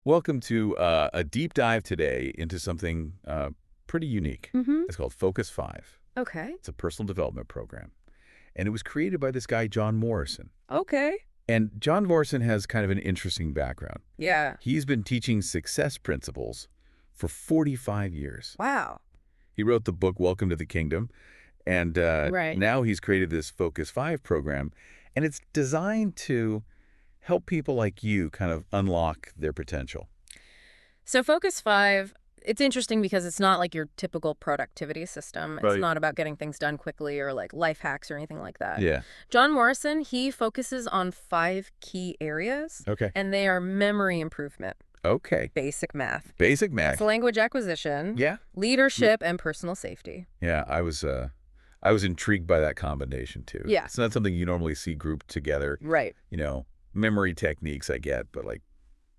Welcome to a deep dive today into something pretty unique. Mm-hmm. It's called Focus 5. Okay. It's a personal development program. And it was created by this guy, John Morrison. Okay. And John Morrison has kind of an interesting background. Yeah. He's been teaching success principles for 45 years. Wow. He wrote the book, Welcome to the Kingdom. And Right. now he's created this Focus 5 program. And it's designed to help people like you kind of unlock their potential. So Focus 5, it's interesting because it's not like your typical productivity system. It's Right. not about getting things done quickly or like life hacks or anything like that. Yeah. John Morrison, he focuses on 5 key areas, Okay. and they are memory improvement, Okay. basic math, Basic math. language acquisition, Yeah. leadership, and personal safety. Yeah, I was intrigued by that combination too. Yeah. It's not something you normally see grouped together. Right. Memory techniques I get, but like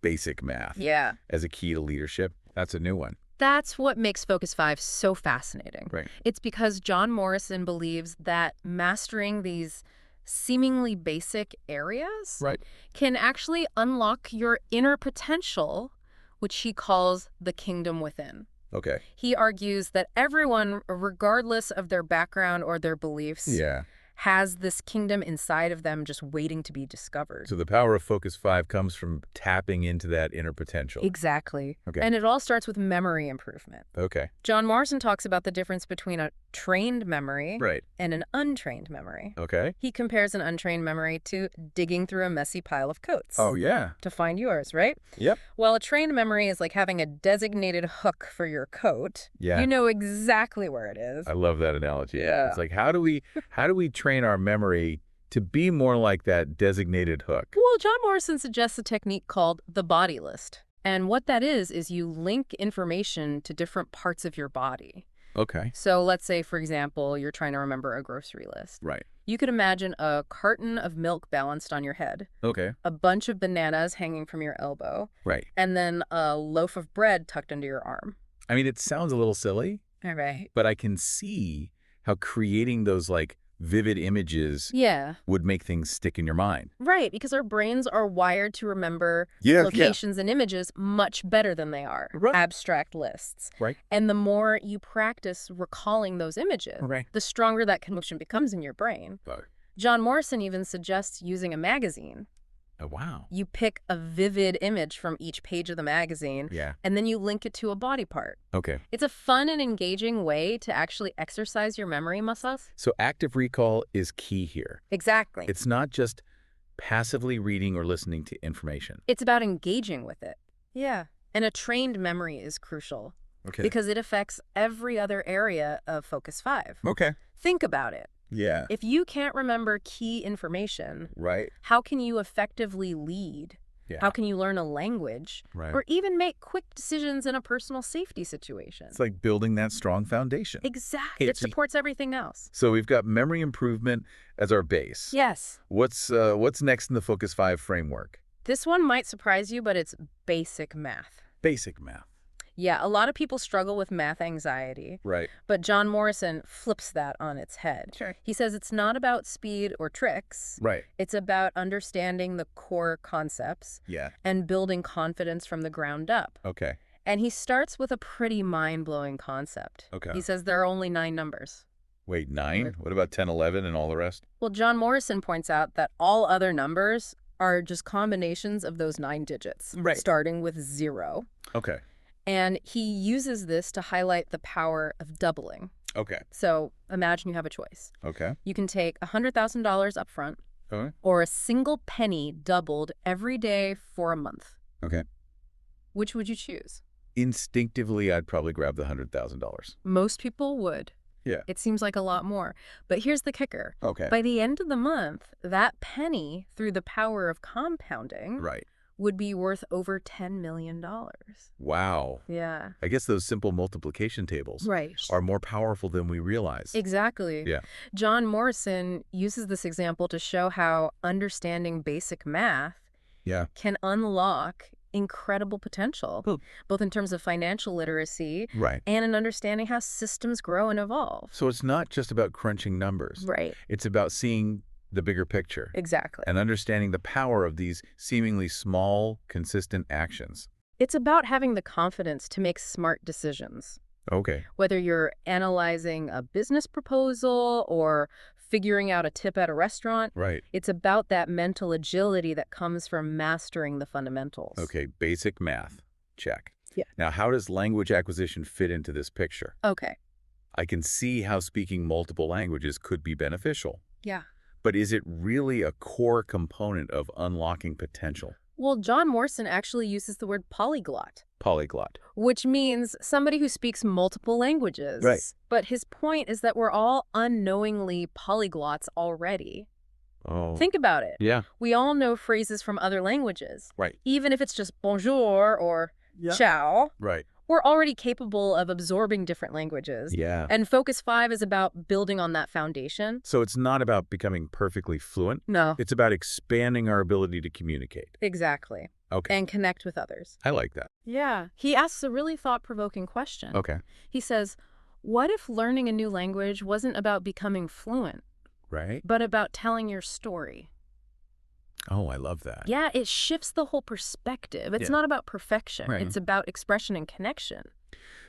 basic math Yeah. as a key to leadership, that's a new one. That's what makes Focus 5 so fascinating. Right. It's because John Morrison believes that mastering these seemingly basic areas Right. can actually unlock your inner potential, which he calls the kingdom within. Okay. He argues that everyone, regardless of their background or their beliefs, Yeah. has this kingdom inside of them just waiting to be discovered. So the power of Focus 5 comes from tapping into that inner potential. Exactly. Okay. And it all starts with memory improvement. Okay. John Morrison talks about the difference between a trained memory Right. and an untrained memory. Okay. He compares an untrained memory to digging through a messy pile of coats Oh, yeah. to find yours, right? Yep. Well, a trained memory is like having a designated hook for your coat. Yeah. You know exactly where it is. I love that analogy. Yeah. It's like, how do we train our memory to be more like that designated hook? Well, John Morrison suggests a technique called the body list. And what that is you link information to different parts of your body. Okay. So let's say, for example, you're trying to remember a grocery list. Right. You could imagine a carton of milk balanced on your head, Okay. a bunch of bananas hanging from your elbow, Right. and then a loaf of bread tucked under your arm. I mean, it sounds a little silly, All right. but I can see how creating those like vivid images Yeah. would make things stick in your mind. Right, because our brains are wired to remember Yeah, locations and images much better than they are Right. abstract lists. Right. And the more you practice recalling those images, Right. the stronger that connection becomes in your brain. John Morrison even suggests using a magazine. Oh, wow. You pick a vivid image from each page of the magazine, Yeah. and then you link it to a body part. Okay. It's a fun and engaging way to actually exercise your memory muscles. So active recall is key here. Exactly. It's not just passively reading or listening to information. It's about engaging with it. Yeah. And a trained memory is crucial Okay. because it affects every other area of Focus 5. Okay. Think about it. Yeah. If you can't remember key information, Right. how can you effectively lead? Yeah. How can you learn a language? Right. Or even make quick decisions in a personal safety situation? It's like building that strong foundation. Exactly. It It's- supports everything else. So we've got memory improvement as our base. Yes. What's next in the Focus 5 framework? This one might surprise you, but it's basic math. Basic math. Yeah, a lot of people struggle with math anxiety, Right. but John Morrison flips that on its head. Sure. He says it's not about speed or tricks. Right. It's about understanding the core concepts Yeah. and building confidence from the ground up. Okay. And he starts with a pretty mind-blowing concept. Okay. He says there are only 9 numbers. Wait, 9? What about 10, 11, and all the rest? Well, John Morrison points out that all other numbers are just combinations of those 9 digits, Right. starting with 0. Okay. And he uses this to highlight the power of doubling. Okay. So imagine you have a choice. Okay. You can take $100,000 up front Okay. or a single penny doubled every day for a month. Okay. Which would you choose? Instinctively, I'd probably grab the $100,000. Most people would. Yeah. It seems like a lot more. But here's the kicker. Okay. By the end of the month, that penny, through the power of compounding, Right. would be worth over $10 million. Wow. Yeah. I guess those simple multiplication tables Right. are more powerful than we realize. Exactly. Yeah. John Morrison uses this example to show how understanding basic math Yeah. can unlock incredible potential, Well- both in terms of financial literacy Right. and in understanding how systems grow and evolve. So it's not just about crunching numbers. Right. It's about seeing the bigger picture Exactly. and understanding the power of these seemingly small, consistent actions. It's about having the confidence to make smart decisions. Okay. Whether you're analyzing a business proposal or figuring out a tip at a restaurant, Right. it's about that mental agility that comes from mastering the fundamentals. Okay, basic math. Check. Yeah. Now, how does language acquisition fit into this picture? Okay. I can see how speaking multiple languages could be beneficial. Yeah. But is it really a core component of unlocking potential? Well, John Morrison actually uses the word polyglot, Polyglot. which means somebody who speaks multiple languages. Right. But his point is that we're all unknowingly polyglots already. Oh. Think about it. Yeah. We all know phrases from other languages. Right. Even if it's just bonjour or ciao, Right. we're already capable of absorbing different languages. Yeah. And Focus 5 is about building on that foundation. So it's not about becoming perfectly fluent. No. It's about expanding our ability to communicate. Exactly. Okay. And connect with others. I like that. Yeah. He asks a really thought-provoking question. Okay. He says, what if learning a new language wasn't about becoming fluent, Right? but about telling your story? Oh, I love that. Yeah, it shifts the whole perspective. It's Yeah. not about perfection. Right. It's about expression and connection.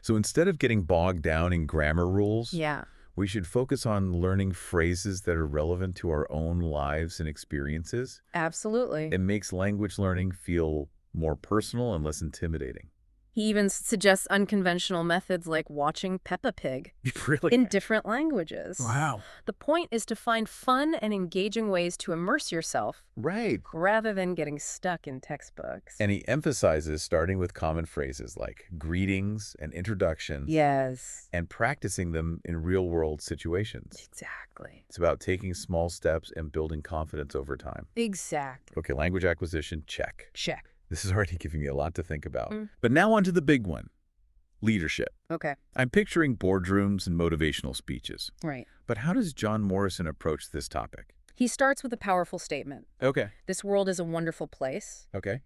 So instead of getting bogged down in grammar rules, Yeah. we should focus on learning phrases that are relevant to our own lives and experiences. Absolutely. It makes language learning feel more personal and less intimidating. He even suggests unconventional methods like watching Peppa Pig Really? in different languages. Wow. The point is to find fun and engaging ways to immerse yourself Right. rather than getting stuck in textbooks. And he emphasizes starting with common phrases like greetings and introductions Yes, and practicing them in real-world situations. exactly. It's about taking small steps and building confidence over time. Exactly. Okay, language acquisition, check. Check. This is already giving me a lot to think about. Mm. But now on to the big one, leadership. Okay, I'm picturing boardrooms and motivational speeches. right. But how does John Morrison approach this topic? He starts with a powerful statement. Okay. This world is a wonderful place. Okay.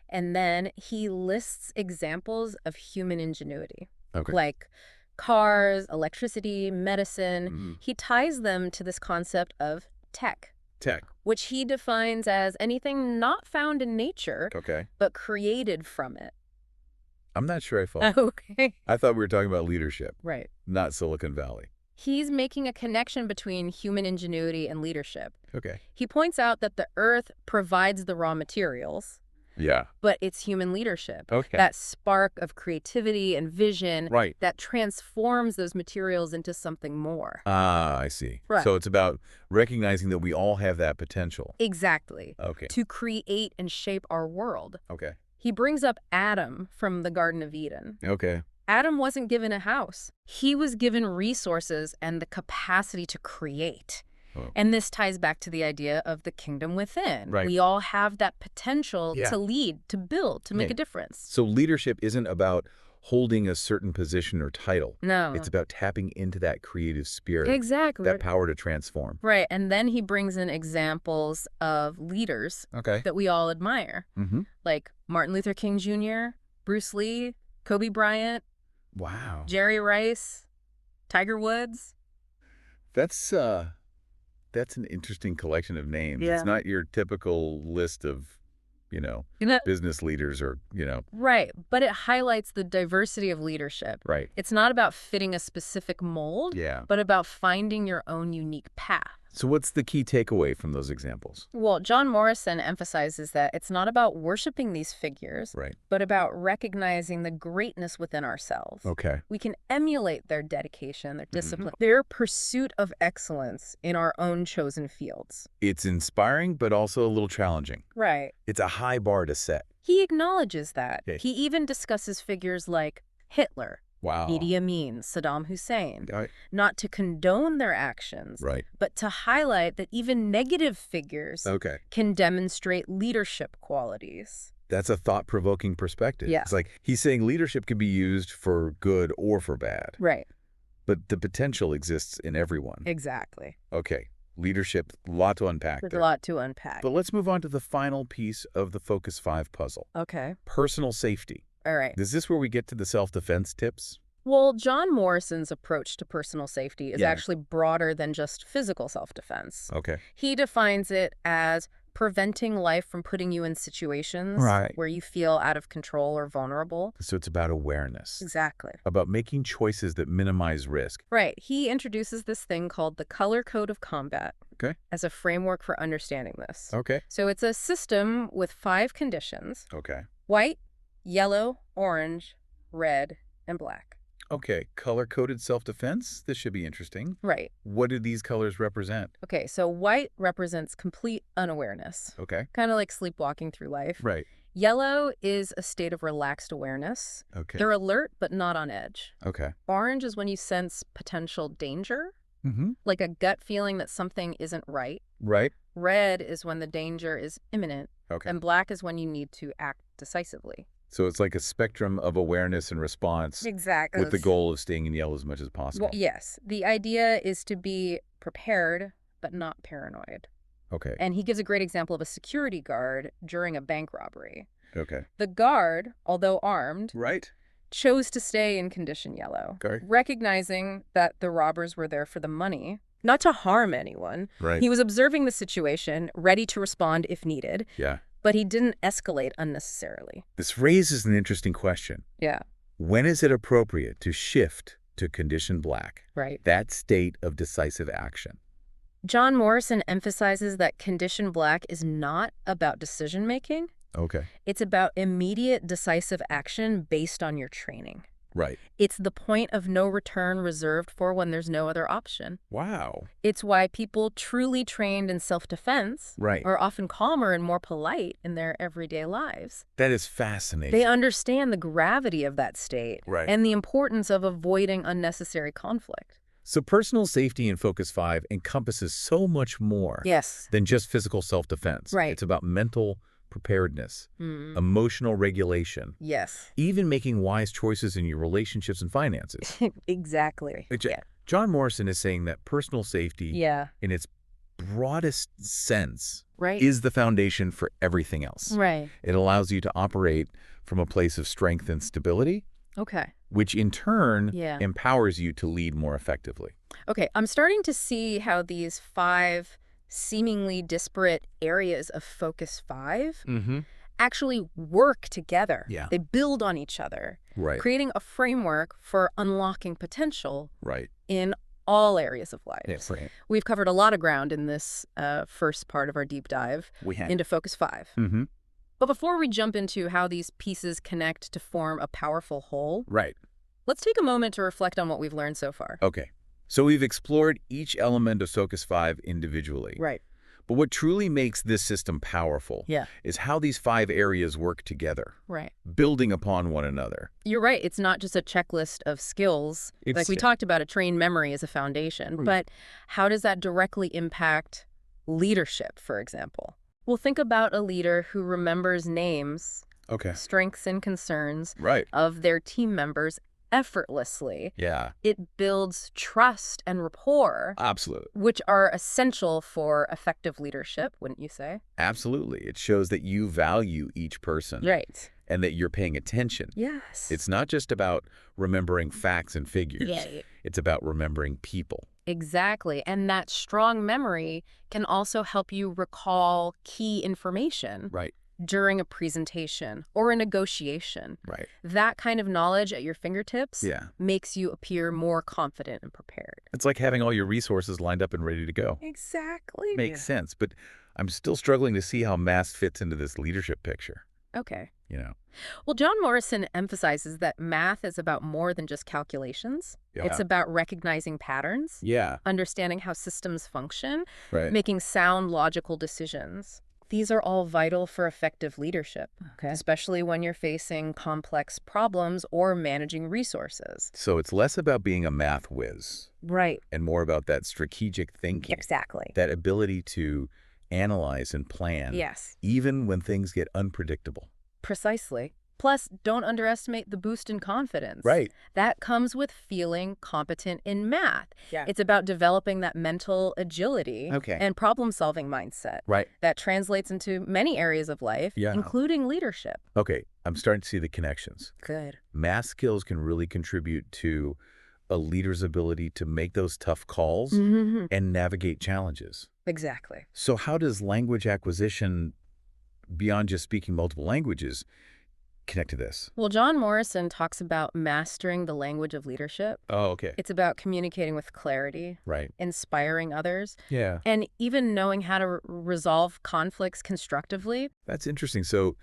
And then he lists examples of human ingenuity, Okay. like cars, electricity, medicine. Mm. He ties them to this concept of tech, Tech. which he defines as anything not found in nature, Okay. but created from it. I'm not sure I follow. Okay. I thought we were talking about leadership, Right. not Silicon Valley. He's making a connection between human ingenuity and leadership. Okay. He points out that the earth provides the raw materials, Yeah. but it's human leadership. Okay. That spark of creativity and vision Right. that transforms those materials into something more. Ah, I see. Right. So it's about recognizing that we all have that potential. Exactly. Okay. To create and shape our world. Okay. He brings up Adam from the Garden of Eden. Okay. Adam wasn't given a house. He was given resources and the capacity to create. Oh. And this ties back to the idea of the kingdom within. Right. We all have that potential Yeah. to lead, to build, to make Yeah. a difference. So leadership isn't about holding a certain position or title. No. It's about tapping into that creative spirit, Exactly. that power to transform. Right. And then he brings in examples of leaders Okay. that we all admire, Mm-hmm. like Martin Luther King Jr., Bruce Lee, Kobe Bryant, Wow. Jerry Rice, Tiger Woods. That's an interesting collection of names. Yeah. It's not your typical list of, business leaders or, Right. But it highlights the diversity of leadership. right. It's not about fitting a specific mold, Yeah. but about finding your own unique path. So what's the key takeaway from those examples? Well, John Morrison emphasizes that it's not about worshiping these figures, Right. but about recognizing the greatness within ourselves. Okay. We can emulate their dedication, their discipline, their pursuit of excellence in our own chosen fields. It's inspiring, but also a little challenging. Right. It's a high bar to set. He acknowledges that. Okay. He even discusses figures like Hitler, Wow. Idi Amin, Saddam Hussein, Right. not to condone their actions, Right. but to highlight that even negative figures Okay. can demonstrate leadership qualities. That's a thought-provoking perspective. Yeah. It's like he's saying leadership can be used for good or for bad, Right. but the potential exists in everyone. Exactly. Okay. Leadership, a lot to unpack There's there. a lot to unpack. But let's move on to the final piece of the Focus 5 puzzle, Okay. personal safety. All right. Is this where we get to the self-defense tips? Well, John Morrison's approach to personal safety is Yeah. actually broader than just physical self-defense. Okay. He defines it as preventing life from putting you in situations Right. where you feel out of control or vulnerable. So it's about awareness, Exactly. about making choices that minimize risk. Right. He introduces this thing called the color code of combat Okay. as a framework for understanding this. Okay. So it's a system with 5 conditions: Okay. white, yellow, orange, red, and black. Okay. Color-coded self-defense? This should be interesting. Right. What do these colors represent? Okay, so white represents complete unawareness, Okay. kind of like sleepwalking through life. Right. Yellow is a state of relaxed awareness. Okay. You're alert but not on edge. Okay. Orange is when you sense potential danger, Mm-hmm. like a gut feeling that something isn't right. Right. Red is when the danger is imminent, Okay. and black is when you need to act decisively. So it's like a spectrum of awareness and response Exactly. with the goal of staying in yellow as much as possible. Well, yes. The idea is to be prepared but not paranoid. Okay. And he gives a great example of a security guard during a bank robbery. Okay. The guard, although armed, Right. chose to stay in condition yellow, Okay. recognizing that the robbers were there for the money, not to harm anyone. Right. He was observing the situation, ready to respond if needed, Yeah. but he didn't escalate unnecessarily. This raises an interesting question. Yeah, When is it appropriate to shift to condition black, right. that state of decisive action? John Morrison emphasizes that condition black is not about decision-making. Okay. It's about immediate decisive action based on your training. Right. It's the point of no return reserved for when there's no other option. Wow. It's why people truly trained in self-defense Right. are often calmer and more polite in their everyday lives. That is fascinating. They understand the gravity of that state Right. and the importance of avoiding unnecessary conflict. So personal safety in Focus 5 encompasses so much more Yes. than just physical self-defense. Right. It's about mental preparedness, Mm. emotional regulation, Yes. even making wise choices in your relationships and finances. Exactly. Yeah. John Morrison is saying that personal safety, Yeah. in its broadest sense, Right. is the foundation for everything else. Right. It allows you to operate from a place of strength and stability, Okay. which in turn Yeah. empowers you to lead more effectively. Okay. I'm starting to see how these 5 seemingly disparate areas of Focus 5 Mm-hmm. actually work together. Yeah. They build on each other, Right. creating a framework for unlocking potential Right. in all areas of life. Yeah, right. We've covered a lot of ground in this first part of our deep dive We have. into Focus 5. Mm-hmm. But before we jump into how these pieces connect to form a powerful whole, Right. let's take a moment to reflect on what we've learned so far. Okay. So we've explored each element of Focus 5 individually. Right. But what truly makes this system powerful Yeah. is how these 5 areas work together, Right. building upon one another. You're right. It's not just a checklist of skills. Like we talked about, a trained memory as a foundation. But how does that directly impact leadership, for example? Well, think about a leader who remembers names, Okay. strengths, and concerns Right. of their team members effortlessly. Yeah. It builds trust and rapport, Absolutely. which are essential for effective leadership, wouldn't you say? Absolutely. It shows that you value each person Right. and that you're paying attention. Yes. It's not just about remembering facts and figures. Yeah. It's about remembering people. Exactly. And that strong memory can also help you recall key information Right. during a presentation or a negotiation. Right. That kind of knowledge at your fingertips Yeah. makes you appear more confident and prepared. It's like having all your resources lined up and ready to go. Exactly. Makes sense, but I'm still struggling to see how math fits into this leadership picture, Okay. you know? Well, John Morrison emphasizes that math is about more than just calculations. Yeah. It's about recognizing patterns, Yeah. understanding how systems function, Right. making sound logical decisions. These are all vital for effective leadership, especially when you're facing complex problems or managing resources. So it's less about being a math whiz Right. and more about that strategic thinking, Exactly. that ability to analyze and plan, Yes, even when things get unpredictable. precisely. Plus, don't underestimate the boost in confidence. Right. That comes with feeling competent in math. Yeah. It's about developing that mental agility Okay. and problem-solving mindset Right. that translates into many areas of life, Yeah. including leadership. Okay, I'm starting to see the connections. Good. Math skills can really contribute to a leader's ability to make those tough calls Mm-hmm. and navigate challenges. Exactly. So how does language acquisition, beyond just speaking multiple languages, connect to this? Well, John Morrison talks about mastering the language of leadership. Oh, okay. It's about communicating with clarity, Right. inspiring others, Yeah. and even knowing how to resolve conflicts constructively. That's interesting. So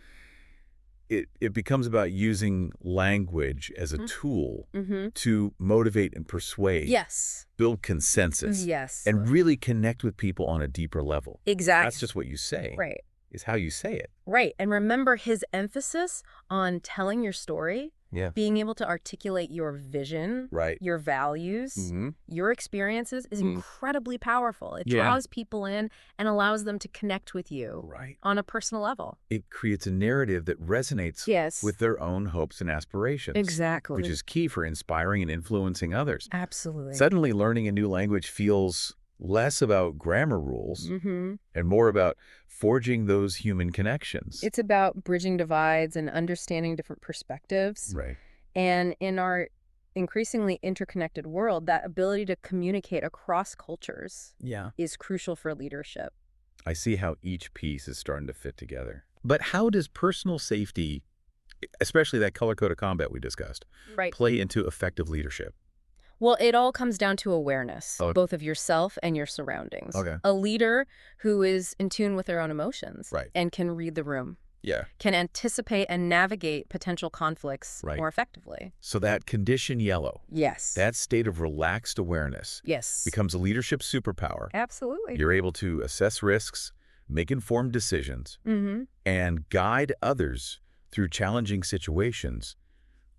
it becomes about using language as a tool Mm-hmm. to motivate and persuade, Yes. build consensus, Yes. and really connect with people on a deeper level. Exactly. That's just what you say. Right. Is how you say it. Right. And remember his emphasis on telling your story, Yeah. being able to articulate your vision, Right. your values, Mm-hmm. your experiences is incredibly powerful. It Yeah. draws people in and allows them to connect with you Right. on a personal level. It creates a narrative that resonates Yes. with their own hopes and aspirations. Exactly. Which is key for inspiring and influencing others. Absolutely. Suddenly, learning a new language feels less about grammar rules Mm-hmm. and more about forging those human connections. It's about bridging divides and understanding different perspectives. Right. And in our increasingly interconnected world, that ability to communicate across cultures Yeah. is crucial for leadership. I see how each piece is starting to fit together. But how does personal safety, especially that color code of combat we discussed, Right. play into effective leadership? Well, it all comes down to awareness, Oh. both of yourself and your surroundings. Okay. A leader who is in tune with their own emotions Right. and can read the room, Yeah. can anticipate and navigate potential conflicts Right. more effectively. So that condition yellow, Yes. that state of relaxed awareness, Yes. becomes a leadership superpower. Absolutely. You're able to assess risks, make informed decisions, Mm-hmm. and guide others through challenging situations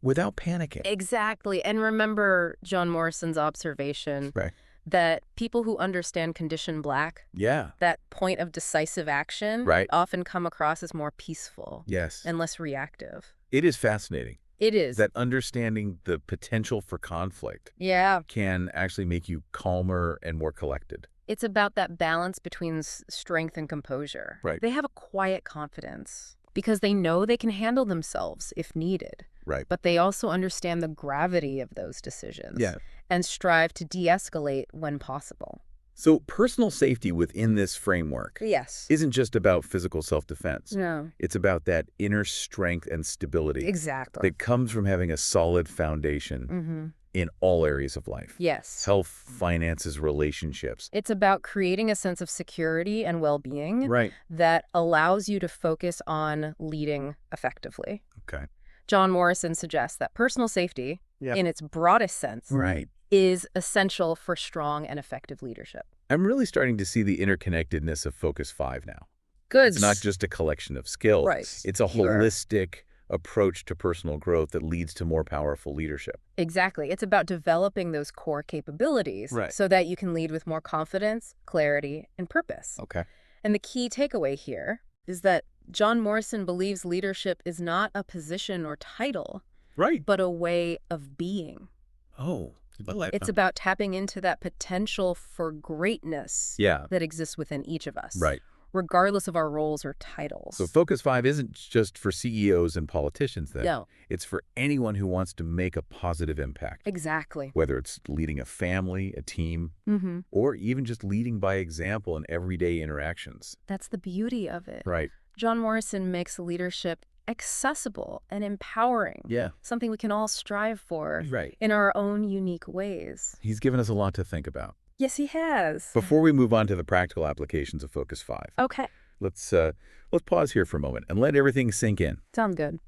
without panicking. Exactly. And remember John Morrison's observation Right. that people who understand condition black, Yeah. that point of decisive action, Right. often come across as more peaceful Yes. and less reactive. It is fascinating It is. that understanding the potential for conflict Yeah. can actually make you calmer and more collected. It's about that balance between strength and composure. Right. They have a quiet confidence because they know they can handle themselves if needed. Right. But they also understand the gravity of those decisions Yeah. and strive to de-escalate when possible. So personal safety within this framework Yes. isn't just about physical self-defense. No. It's about that inner strength and stability Exactly. that comes from having a solid foundation Mm-hmm. in all areas of life. Yes. Health, finances, relationships. It's about creating a sense of security and well-being Right. that allows you to focus on leading effectively. Okay. John Morrison suggests that personal safety, Yep. in its broadest sense, Right. is essential for strong and effective leadership. I'm really starting to see the interconnectedness of Focus 5 now. Good. It's not just a collection of skills. Right. It's a Sure. holistic approach to personal growth that leads to more powerful leadership. Exactly. It's about developing those core capabilities Right. so that you can lead with more confidence, clarity, and purpose. Okay. And the key takeaway here is that John Morrison believes leadership is not a position or title, Right. but a way of being. Oh. Well, It's about tapping into that potential for greatness yeah. that exists within each of us, Right. regardless of our roles or titles. So Focus 5 isn't just for CEOs and politicians then. No, It's for anyone who wants to make a positive impact, exactly. whether it's leading a family, a team, Mm-hmm. or even just leading by example in everyday interactions. That's the beauty of it. Right. John Morrison makes leadership accessible and empowering, Yeah. something we can all strive for Right. in our own unique ways. He's given us a lot to think about. Yes, he has. Before we move on to the practical applications of Focus 5, Okay, let's pause here for a moment and let everything sink in. sounds good.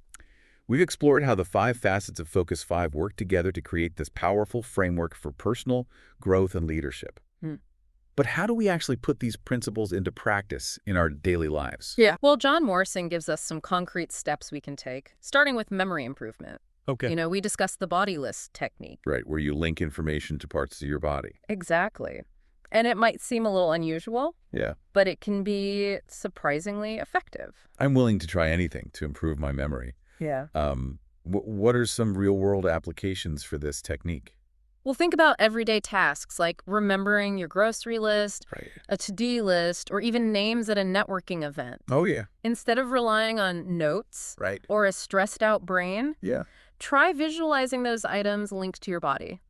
We've explored how the 5 facets of Focus 5 work together to create this powerful framework for personal growth and leadership. Hmm. But how do we actually put these principles into practice in our daily lives? Yeah. Well, John Morrison gives us some concrete steps we can take, starting with memory improvement. Okay. You know, we discussed the body list technique. Right, where you link information to parts of your body. Exactly. And it might seem a little unusual, Yeah. but it can be surprisingly effective. I'm willing to try anything to improve my memory. Yeah. What are some real-world applications for this technique? Well, think about everyday tasks like remembering your grocery list, Right. a to-do list, or even names at a networking event. Oh, yeah. Instead of relying on notes Right. or a stressed-out brain, Yeah. try visualizing those items linked to your body.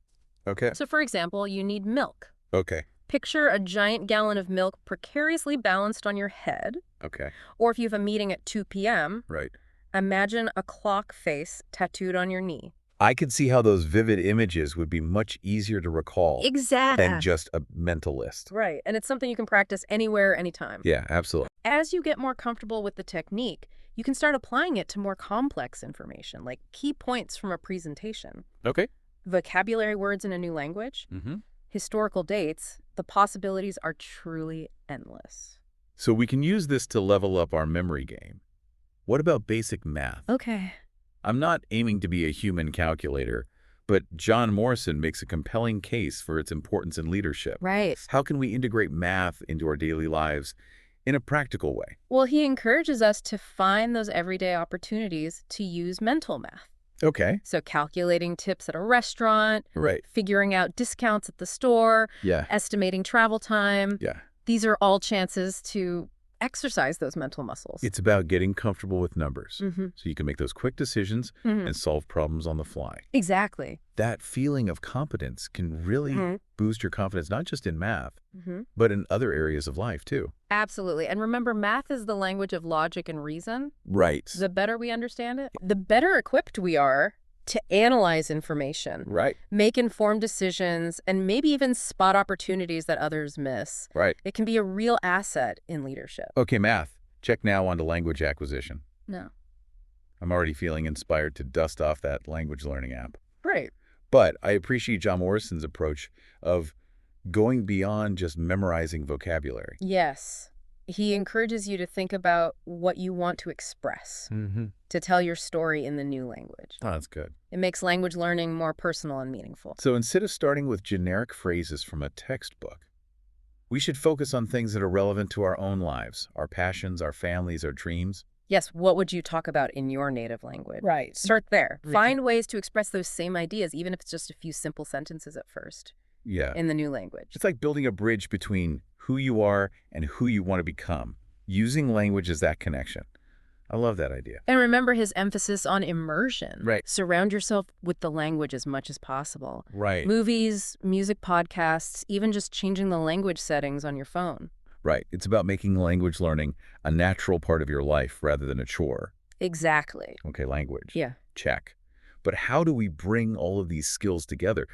Okay. So, for example, you need milk. Okay. Picture a giant gallon of milk precariously balanced on your head. Okay. Or if you have a meeting at 2 p.m., Right. imagine a clock face tattooed on your knee. I could see how those vivid images would be much easier to recall than Exactly. just a mental list. Right. And it's something you can practice anywhere, anytime. Yeah, absolutely. As you get more comfortable with the technique, you can start applying it to more complex information, like key points from a presentation, Okay. vocabulary words in a new language, Mm-hmm. historical dates. The possibilities are truly endless. So we can use this to level up our memory game. What about basic math? Okay. I'm not aiming to be a human calculator, but John Morrison makes a compelling case for its importance in leadership. Right. How can we integrate math into our daily lives in a practical way? Well, he encourages us to find those everyday opportunities to use mental math. Okay. So calculating tips at a restaurant, Right. figuring out discounts at the store, Yeah. estimating travel time. Yeah. These are all chances to exercise those mental muscles. It's about getting comfortable with numbers Mm-hmm. so you can make those quick decisions Mm-hmm. and solve problems on the fly. Exactly. That feeling of competence can really Mm-hmm. boost your confidence, not just in math, Mm-hmm. but in other areas of life too. Absolutely. And remember, math is the language of logic and reason. Right. The better we understand it, the better equipped we are to analyze information, Right. make informed decisions, and maybe even spot opportunities that others miss. Right. It can be a real asset in leadership. Okay, math. Check now on to language acquisition. No. I'm already feeling inspired to dust off that language learning app. Great. But I appreciate John Morrison's approach of going beyond just memorizing vocabulary. Yes. He encourages you to think about what you want to express, Mm-hmm. to tell your story in the new language. Oh, that's good. It makes language learning more personal and meaningful. So instead of starting with generic phrases from a textbook, we should focus on things that are relevant to our own lives, our passions, our families, our dreams. Yes, what would you talk about in your native language? Right. Start there. Okay. Find ways to express those same ideas, even if it's just a few simple sentences at first, Yeah. in the new language. It's like building a bridge between who you are and who you want to become, using language as that connection. I love that idea. And remember his emphasis on immersion. Right. Surround yourself with the language as much as possible. Right. Movies, music podcasts, even just changing the language settings on your phone. Right. It's about making language learning a natural part of your life rather than a chore. Exactly. Okay, language. Yeah. Check. But how do we bring all of these skills together?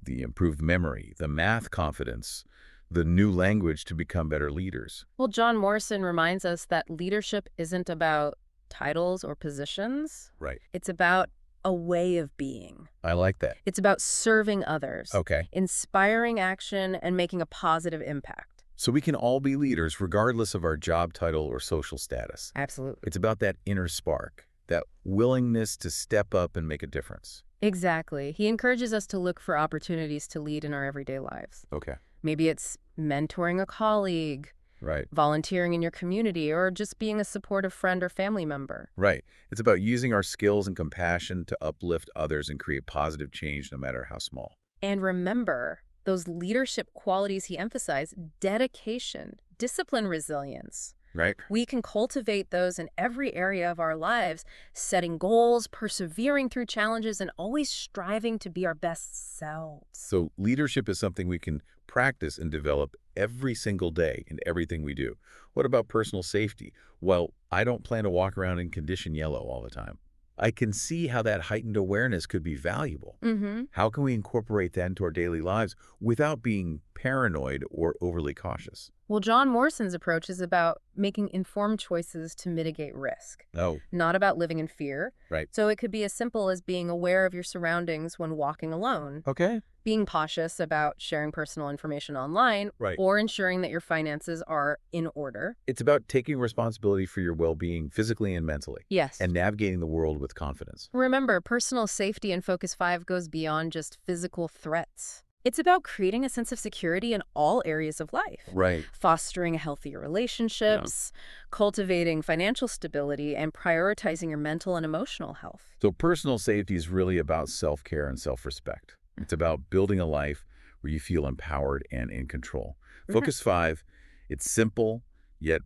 The improved memory, the math confidence, the new language to become better leaders. Well, John Morrison reminds us that leadership isn't about titles or positions. Right. It's about a way of being. I like that. It's about serving others, Okay. inspiring action, and making a positive impact. So we can all be leaders regardless of our job title or social status. Absolutely. It's about that inner spark, that willingness to step up and make a difference. Exactly. He encourages us to look for opportunities to lead in our everyday lives. Okay. Maybe it's mentoring a colleague, Right. volunteering in your community, or just being a supportive friend or family member. Right. It's about using our skills and compassion to uplift others and create positive change no matter how small. And remember, those leadership qualities he emphasized, dedication, discipline, resilience. Right. We can cultivate those in every area of our lives, setting goals, persevering through challenges, and always striving to be our best selves. So leadership is something we can practice and develop every single day in everything we do. What about personal safety? Well, I don't plan to walk around in condition yellow all the time. I can see how that heightened awareness could be valuable. Mm-hmm. How can we incorporate that into our daily lives without being paranoid or overly cautious? Well, John Morrison's approach is about making informed choices to mitigate risk, Oh, not about living in fear. right. So it could be as simple as being aware of your surroundings when walking alone, Okay. being cautious about sharing personal information online, Right. or ensuring that your finances are in order. It's about taking responsibility for your well-being physically and mentally Yes. and navigating the world with confidence. Remember, personal safety in Focus 5 goes beyond just physical threats. It's about creating a sense of security in all areas of life. Right. Fostering healthier relationships, cultivating financial stability, and prioritizing your mental and emotional health. So personal safety is really about self-care and self-respect. It's about building a life where you feel empowered and in control. Focus 5, it's simple, yet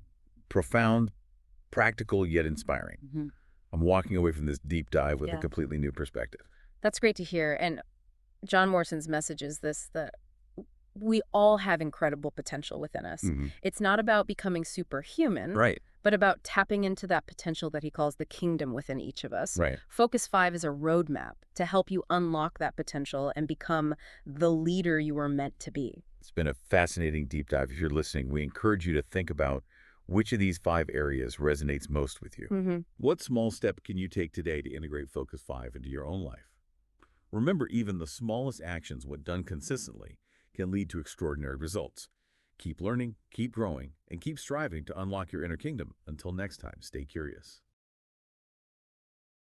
profound, practical, yet inspiring. Mm-hmm. I'm walking away from this deep dive with a Yeah. completely new perspective. That's great to hear. And John Morrison's message is this, that we all have incredible potential within us. Hmm. It's not about becoming superhuman, Right. but about tapping into that potential that he calls the kingdom within each of us. Right. Focus 5 is a roadmap to help you unlock that potential and become the leader you were meant to be. It's been a fascinating deep dive. If you're listening, we encourage you to think about which of these 5 areas resonates most with you. What small step can you take today to integrate Focus 5 into your own life? Remember, even the smallest actions, when done consistently, can lead to extraordinary results. Keep learning, keep growing, and keep striving to unlock your inner kingdom. Until next time, stay curious.